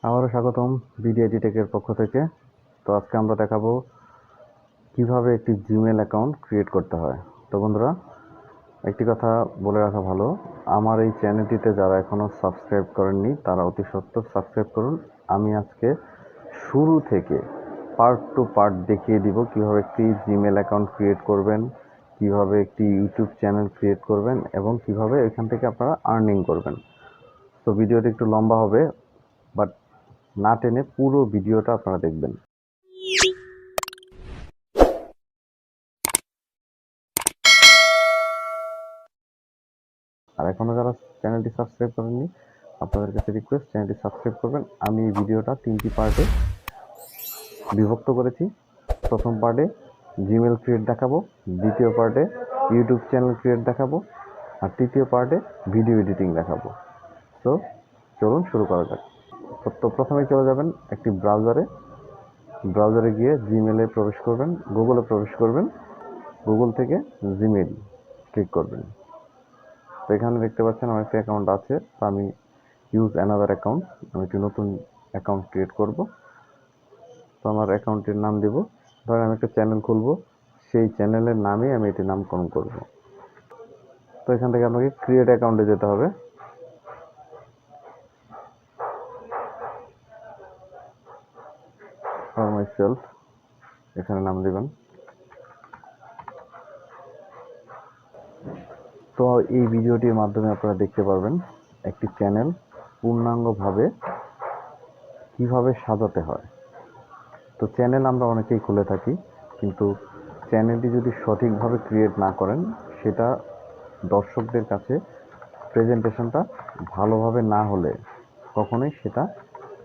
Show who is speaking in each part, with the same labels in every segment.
Speaker 1: আবারও স্বাগতম বিডিআইটি টেকের পক্ষ থেকে। তো আজকে আমরা দেখাবো কিভাবে একটি জিমেল অ্যাকাউন্ট ক্রিয়েট করতে হয়। তো বন্ধুরা, একটি কথা বলে রাখা ভালো, আমার এই চ্যানেলটিতে যারা এখনও সাবস্ক্রাইব করেননি তারা অতি সত্বর সাবস্ক্রাইব করুন। আমি আজকে শুরু থেকে পার্ট টু পার্ট দেখিয়ে দিব কিভাবে একটি জিমেল অ্যাকাউন্ট ক্রিয়েট করবেন, কিভাবে একটি ইউটিউব চ্যানেল ক্রিয়েট করবেন এবং কিভাবে এখান থেকে আপনারা আর্নিং করবেন। তো ভিডিওটি একটু লম্বা হবে, বাট না টেনে পুরো ভিডিওটা আপনারা দেখবেন। আর এখনও যারা চ্যানেলটি সাবস্ক্রাইব করেননি, আপনাদের কাছে রিকোয়েস্ট চ্যানেলটি সাবস্ক্রাইব করবেন। আমি এই ভিডিওটা 3টি পার্টে বিভক্ত করেছি। প্রথম পার্টে জিমেল ক্রিয়েট দেখাবো, দ্বিতীয় পার্টে ইউটিউব চ্যানেল ক্রিয়েট দেখাবো, আর তৃতীয় পার্টে ভিডিও এডিটিং দেখাবো। তো চলুন শুরু করা যাক। তো প্রথমেই চলে যাবেন একটি ব্রাউজারে গিয়ে জিমেলে প্রবেশ করবেন, গুগলে প্রবেশ করবেন, গুগল থেকে জিমেল ক্লিক করবেন। তো এখানে দেখতে পাচ্ছেন আমার একটা অ্যাকাউন্ট আছে, তো আমি ইউজ অ্যানাদার অ্যাকাউন্ট, আমি একটি নতুন অ্যাকাউন্ট ক্রিয়েট করব। তো আমার অ্যাকাউন্টের নাম দেব, ধরেন আমি একটা চ্যানেল খুলবো, সেই চ্যানেলের নামে আমি এটি নামকরণ করব। তো এখান থেকে আপনাকে ক্রিয়েট অ্যাকাউন্টে যেতে হবে। ফর মাই সেলফ এখানে নাম দেবেন। তো এই ভিডিওটির মাধ্যমে আপনারা দেখতে পারবেন একটি চ্যানেল পূর্ণাঙ্গভাবে কিভাবে সাজাতে হয়। তো চ্যানেল আমরা অনেকেই খুলে থাকি, কিন্তু চ্যানেলটি যদি সঠিকভাবে ক্রিয়েট না করেন, সেটা দর্শকদের কাছে প্রেজেন্টেশনটা ভালোভাবে না হলে কখনোই সেটা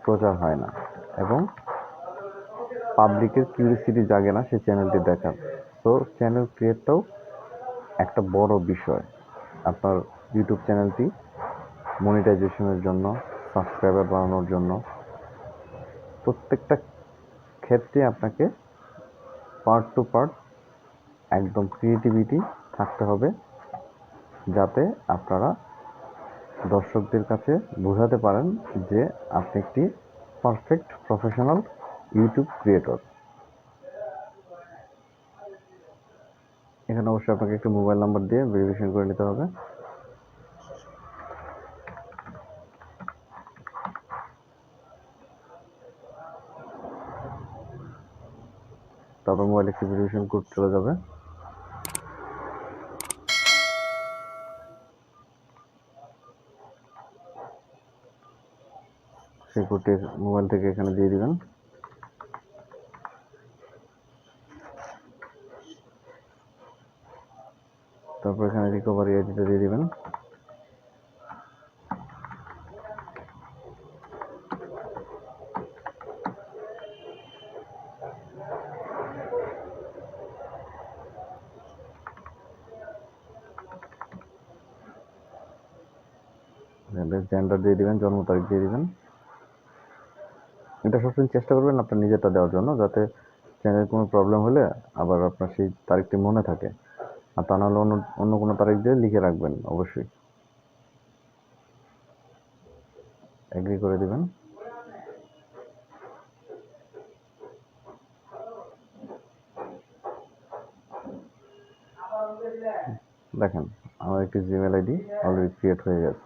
Speaker 1: প্রচার হয় না এবং পাবলিকের কিউরিওসিটি জাগে না সেই চ্যানেলটি দেখার। তো চ্যানেল ক্রিয়েটটাও একটা বড় বিষয় আপনার ইউটিউব চ্যানেলটি মনিটাইজেশনের জন্য, সাবস্ক্রাইবার বাড়ানোর জন্য। প্রত্যেকটা ক্ষেত্রে আপনাকে পার্ট টু পার্ট একদম ক্রিয়েটিভিটি থাকতে হবে, যাতে আপনারা দর্শকদের কাছে বোঝাতে পারেন যে আপনি একটি পারফেক্ট প্রফেশনাল ইউটিউব ক্রিয়েটর। এখানে অবশ্যই আপনাকে একটি মোবাইল নাম্বার দিয়ে ভেরিফিকেশন করে নিতে হবে। তারপর মোবাইলে একটি ভেরিফিকেশন কোড চলে যাবে। সেই কোডটি মোবাইল থেকে এখানে দিয়ে দিবেন। তারপর এখানে রিকভারি আইডিটা দিয়ে দিবেন। জেন্ডার দিয়ে দিবেন, জন্ম তারিখ দিয়ে দিবেন। এটা সবসময় চেষ্টা করবেন আপনার নিজেরটা দেওয়ার জন্য, যাতে চ্যানেলের কোনো প্রবলেম হলে আবার আপনার সেই তারিখটি মনে থাকে। আর তা নাহলে অন্য কোনো তারিখ দিয়ে লিখে রাখবেন অবশ্যই। এগ্রি করে দিবেন। দেখেন আমার একটি জিমেল আইডি অলরেডি ক্রিয়েট হয়ে গেছে।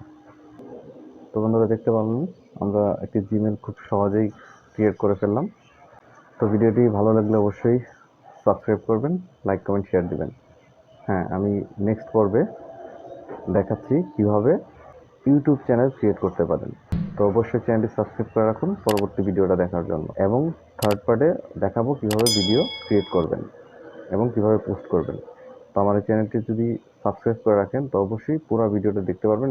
Speaker 1: তো বন্ধুরা, দেখতে পারলেন আমরা একটি জিমেল খুব সহজেই ক্রিয়েট করে ফেললাম। তো ভিডিওটি ভালো লাগলে অবশ্যই সাবস্ক্রাইব করবেন, লাইক কমেন্ট শেয়ার দিবেন। হ্যাঁ, আমি নেক্সট পর্বে দেখাচ্ছি কিভাবে ইউটিউব চ্যানেল ক্রিয়েট করতে পারেন। তো অবশ্যই চ্যানেলটি সাবস্ক্রাইব করে রাখুন পরবর্তী ভিডিওটা দেখার জন্য। এবং থার্ড পার্টে দেখাবো কিভাবে ভিডিও ক্রিয়েট করবেন এবং কিভাবে পোস্ট করবেন। তো আমার এই চ্যানেলটি যদি সাবস্ক্রাইব করে রাখেন তো অবশ্যই পুরো ভিডিওটা দেখতে পারবেন।